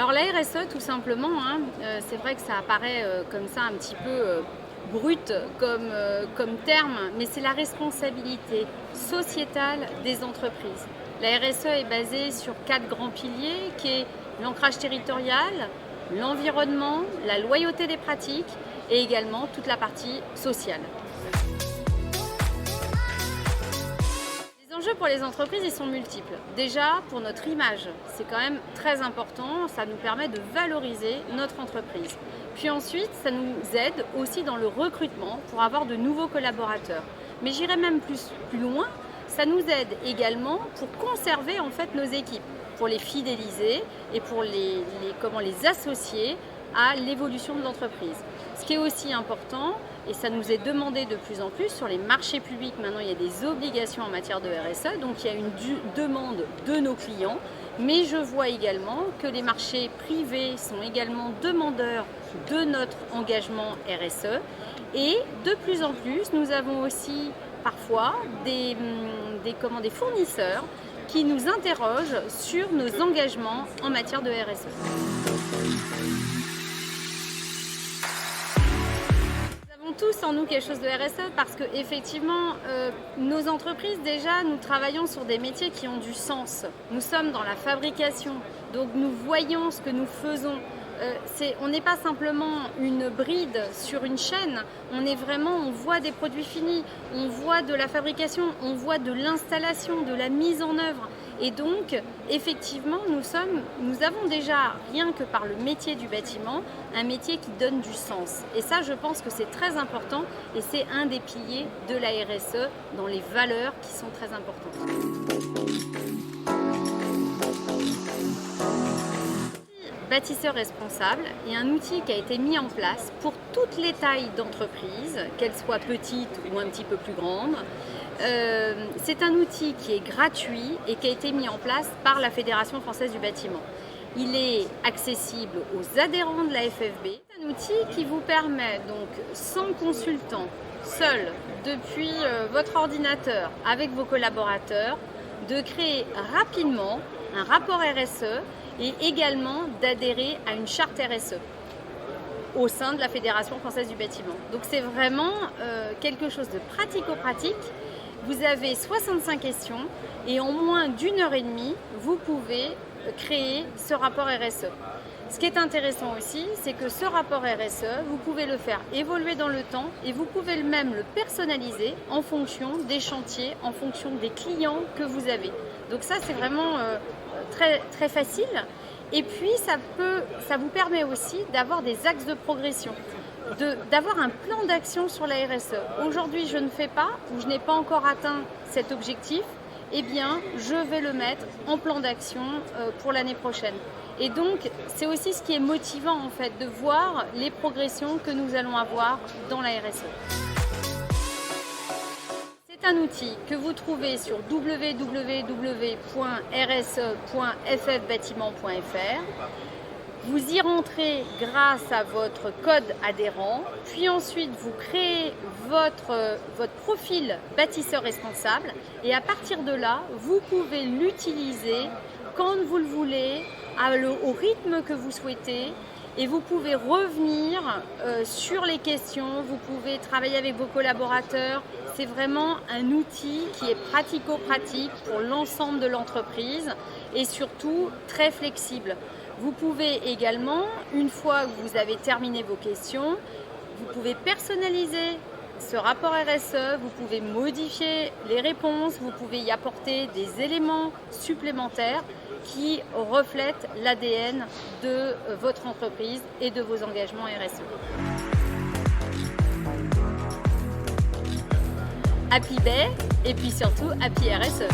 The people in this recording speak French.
Alors la RSE tout simplement, c'est vrai que ça apparaît comme ça un petit peu brut comme terme, mais c'est la responsabilité sociétale des entreprises. La RSE est basée sur 4 grands piliers qui est l'ancrage territorial, l'environnement, la loyauté des pratiques et également toute la partie sociale. Les enjeux pour les entreprises, ils sont multiples. Déjà, pour notre image, c'est quand même très important, ça nous permet de valoriser notre entreprise. Puis ensuite, ça nous aide aussi dans le recrutement pour avoir de nouveaux collaborateurs. Mais j'irai même plus loin, ça nous aide également pour conserver en fait nos équipes, pour les fidéliser et pour les associer à l'évolution de l'entreprise. Ce qui est aussi important, et ça nous est demandé de plus en plus, sur les marchés publics, maintenant il y a des obligations en matière de RSE, donc il y a une demande de nos clients, mais je vois également que les marchés privés sont également demandeurs de notre engagement RSE, et de plus en plus, nous avons aussi parfois des fournisseurs qui nous interrogent sur nos engagements en matière de RSE. Tous en nous quelque chose de RSE parce que effectivement nos entreprises déjà nous travaillons sur des métiers qui ont du sens. Nous sommes dans la fabrication, donc nous voyons ce que nous faisons. On n'est pas simplement une bride sur une chaîne, on voit des produits finis, on voit de la fabrication, on voit de l'installation, de la mise en œuvre. Et donc, effectivement, nous avons déjà, rien que par le métier du bâtiment, un métier qui donne du sens. Et ça, je pense que c'est très important et c'est un des piliers de la RSE dans les valeurs qui sont très importantes. Bâtisseur responsable est un outil qui a été mis en place pour toutes les tailles d'entreprise, qu'elles soient petites ou un petit peu plus grandes. C'est un outil qui est gratuit et qui a été mis en place par la Fédération française du bâtiment. Il est accessible aux adhérents de la FFB. C'est un outil qui vous permet donc, sans consultant, seul, depuis votre ordinateur, avec vos collaborateurs, de créer rapidement un rapport RSE et également d'adhérer à une charte RSE au sein de la Fédération française du bâtiment. Donc c'est vraiment quelque chose de pratico-pratique. Vous avez 65 questions et en moins d'1 h 30, vous pouvez créer ce rapport RSE. Ce qui est intéressant aussi, c'est que ce rapport RSE, vous pouvez le faire évoluer dans le temps et vous pouvez même le personnaliser en fonction des chantiers, en fonction des clients que vous avez. Donc ça, c'est vraiment très, très facile. Et puis, ça vous permet aussi d'avoir des axes de progression, d'avoir un plan d'action sur la RSE. Aujourd'hui, je ne fais pas ou je n'ai pas encore atteint cet objectif, eh bien, je vais le mettre en plan d'action pour l'année prochaine. Et donc, c'est aussi ce qui est motivant en fait, de voir les progressions que nous allons avoir dans la RSE. C'est un outil que vous trouvez sur www.rse.ffbâtiment.fr. Vous y rentrez grâce à votre code adhérent, puis ensuite vous créez votre profil bâtisseur responsable et à partir de là, vous pouvez l'utiliser quand vous le voulez, au rythme que vous souhaitez. Et vous pouvez revenir sur les questions, vous pouvez travailler avec vos collaborateurs. C'est vraiment un outil qui est pratico-pratique pour l'ensemble de l'entreprise et surtout très flexible. Vous pouvez également, une fois que vous avez terminé vos questions, vous pouvez personnaliser ce rapport RSE, vous pouvez modifier les réponses, vous pouvez y apporter des éléments supplémentaires qui reflètent l'ADN de votre entreprise et de vos engagements RSE. Happy Bay et puis surtout Happy RSE.